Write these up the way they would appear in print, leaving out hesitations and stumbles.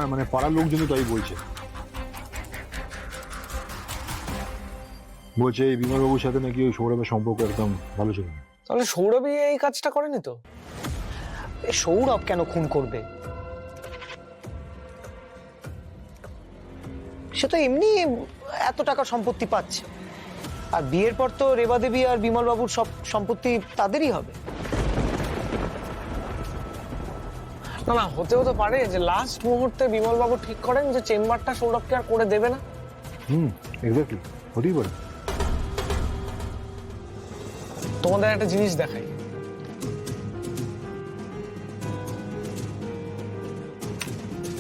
হ্যাঁ মানে পাড়ার লোকজনই তাই বলছে। বলছে এই বিমলবাবুর সাথে নাকি ওই সৌরভের সম্পর্ক একদম ভালো ছিল না। তাহলে সৌরভই এই কাজটা করেনি তো? সৌরভ কেন খুন করবে? সে তো এমনি এত টাকা সম্পত্তি পাচ্ছে, আর বিয়ের পর তো রেবা দেবী আর বিমল বাবুর সব সম্পত্তি তাদেরই হবে। না না, হতেও তো পারে যে লাস্ট মুহূর্তে বিমল বাবু ঠিক করেন যে চেম্বারটা সৌরভকে আর করে দেবে না। এক্স্যাক্টলি, হতেই পারে। তোমাদের একটা জিনিস দেখাই,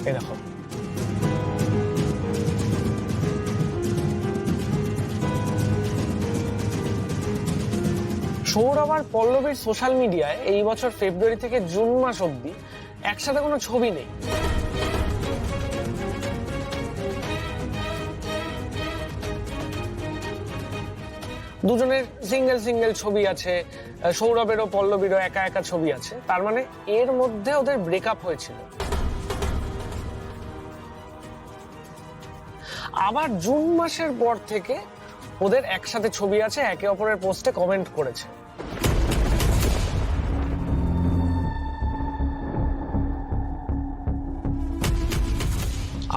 এই দেখো। সৌরভ আর পল্লবীর সোশ্যাল মিডিয়ায় এই বছর ফেব্রুয়ারি থেকে জুন মাস অব্দি একসাথে কোনো ছবি নেই। দুজনের সিঙ্গেল সিঙ্গেল ছবি আছে, সৌরভেরও পল্লবীরও একা একা ছবি আছে। তার মানে এর মধ্যে ওদের ব্রেকআপ হয়েছিল। আবার জুন মাসের পর থেকে ওদের একসাথে ছবি আছে, একে অপরের পোস্টে কমেন্ট করেছে।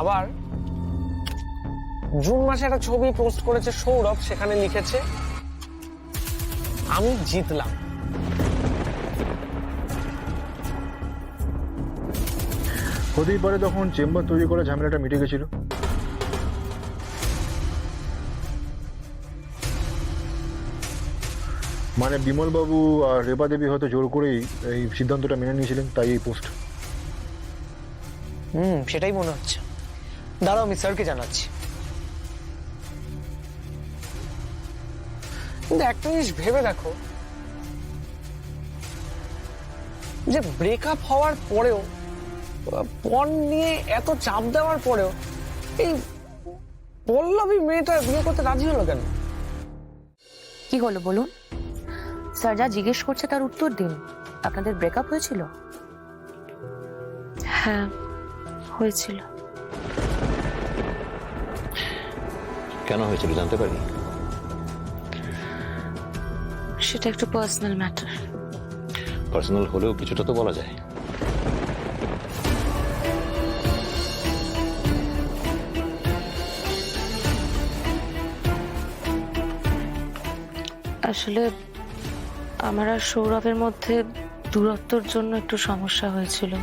আবার জুন মাসে একটা ছবি পোস্ট করেছে সৌরভ, সেখানে লিখেছে আমি জিতলাম। হতেই পারে তখন চেম্বার তৈরি করা ঝামেলাটা মিটে গেছিল। মানে বিমল বাবু আর রেবা দেবী হয়তো জোর করেই এই সিদ্ধান্তটা মেনে নিয়েছিলেন, তাই এই পোস্ট। সেটাই মনে হচ্ছে। দাঁড়াও, আমি স্যারকে জানাচ্ছি। কিন্তু একটা জিনিস ভেবে দেখো, যে ব্রেকআপ হওয়ার পরেও, পণ নিয়ে এত চাপ দেওয়ার পরেও এই পল্লবী মেয়েটা বিয়ে করতে রাজি হলো কেন? কি হলো বলুন? স্যার যা জিজ্ঞেস করছে তার উত্তর দিন। আপনাদের ব্রেকআপ হয়েছিল? হ্যাঁ হয়েছিল। কেন হয়েছিল জানতে পারি? সেটা একটু পার্সোনাল ম্যাটার। পার্সোনাল হলেও কিছুটা তো বলা যায়। আসলে আমার আর সৌরভের মধ্যে দূরত্বর জন্য একটু সমস্যা হয়েছিল।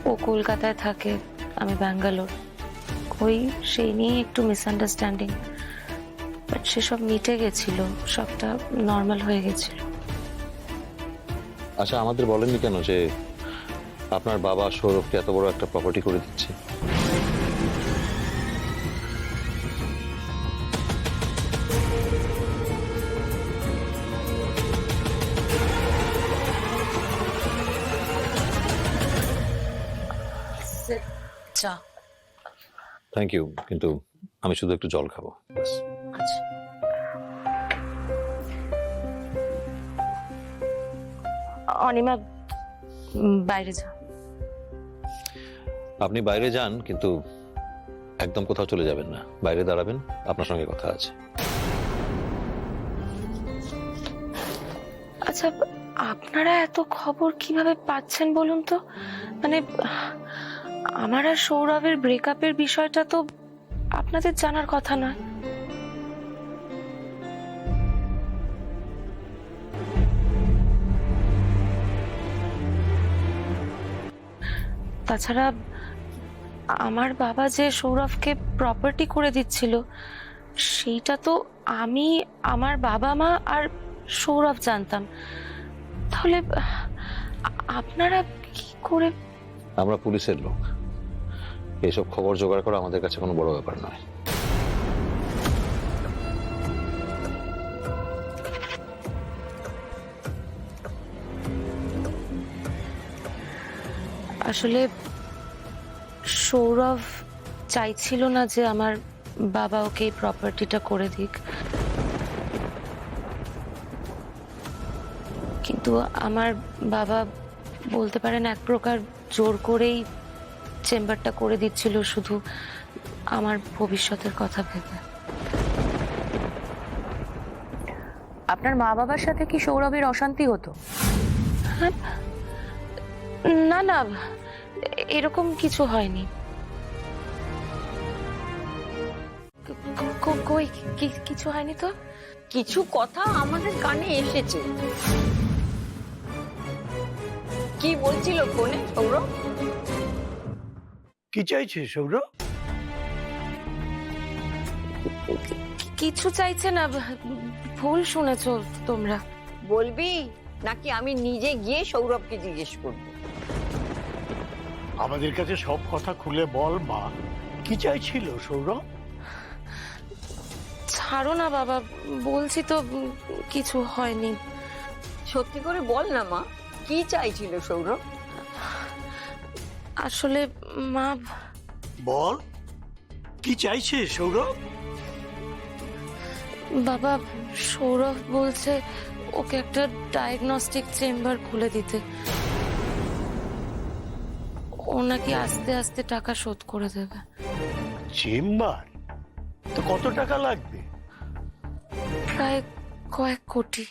ও কলকাতায় থাকে, আমি ব্যাঙ্গালোর। ওই সেই নিয়ে একটু মিসআন্ডারস্ট্যান্ডিং, বাট সেসব মিটে গেছিল, সবটা নর্মাল হয়ে গেছিল। আচ্ছা, আমাদের বলেননি কেন যে আপনার বাবা সৌরভকে এত বড় একটা প্রপার্টি করে দিচ্ছে? চা। থ্যাংক ইউ, কিন্তু আমি শুধু একটু জল খাবো। আচ্ছা। অনিমা বাইরে যা। আপনি বাইরে যান, কিন্তু একদম কোথাও চলে যাবেন না। বাইরে দাঁড়াবেন, আপনার সঙ্গে কথা আছে। আচ্ছা, আপনারা এত খবর কিভাবে পাচ্ছেন বলুন তো? মানে আমার আর সৌরভের ব্রেকআপের বিষয়টা তো আপনাদের জানার কথা নয়। তাছাড়া আমার বাবা যে সৌরভকে প্রপার্টি করে দিচ্ছিল, সেইটা তো আমি, আমার বাবা মা আর সৌরভ জানতাম। তাহলে আপনারা কি করে? আমরা পুলিশের লোক, এইসব খবর জোগাড় করা আমাদের কাছে কোনো বড় ব্যাপার নয়। আসলে সৌরভ চাইছিল না যে আমার বাবা ওকে এই প্রপার্টিটা করে দিক। কিন্তু আমার বাবা বলতে পারেন এক প্রকার জোর করেই চেম্বারটা করে দিচ্ছিল, শুধু আমার ভবিষ্যতের কথা ভেবে। আপনার মা বাবার সাথে কি সৌরভের অশান্তি হতো? না না, এরকম কিছু হয়নি। কই কিছু হয়নি তো। কিছু কথা আমাদের কানে এসেছে। কি বলছিল ফোনে সৌরভ? কি চাইছে সৌরভ? কিছু চাইছে না, ভুল শুনেছো তোমরা। বলবি নাকি আমি নিজে গিয়ে সৌরভকে জিজ্ঞেস করব? আমাদের কাছে সব কথা খুলে বল মা, কি চাইছিল সৌরভ? ছাড়ো না বাবা, বলছি তো কিছু হয়নি। সত্যি করে বল না মা, কি চাইছিল সৌরভ? আসলে মা, বল কি চাইছে সৌরভ? বাবা সৌরভ বলছে ওকে একটা ডায়াগনস্টিক চেম্বার খুলে দিতে। ও নাকি আস্তে আস্তে টাকা শোধ করে দেবে। চেম্বার? তো কত টাকা লাগবে? প্রায় কয়েক কোটি।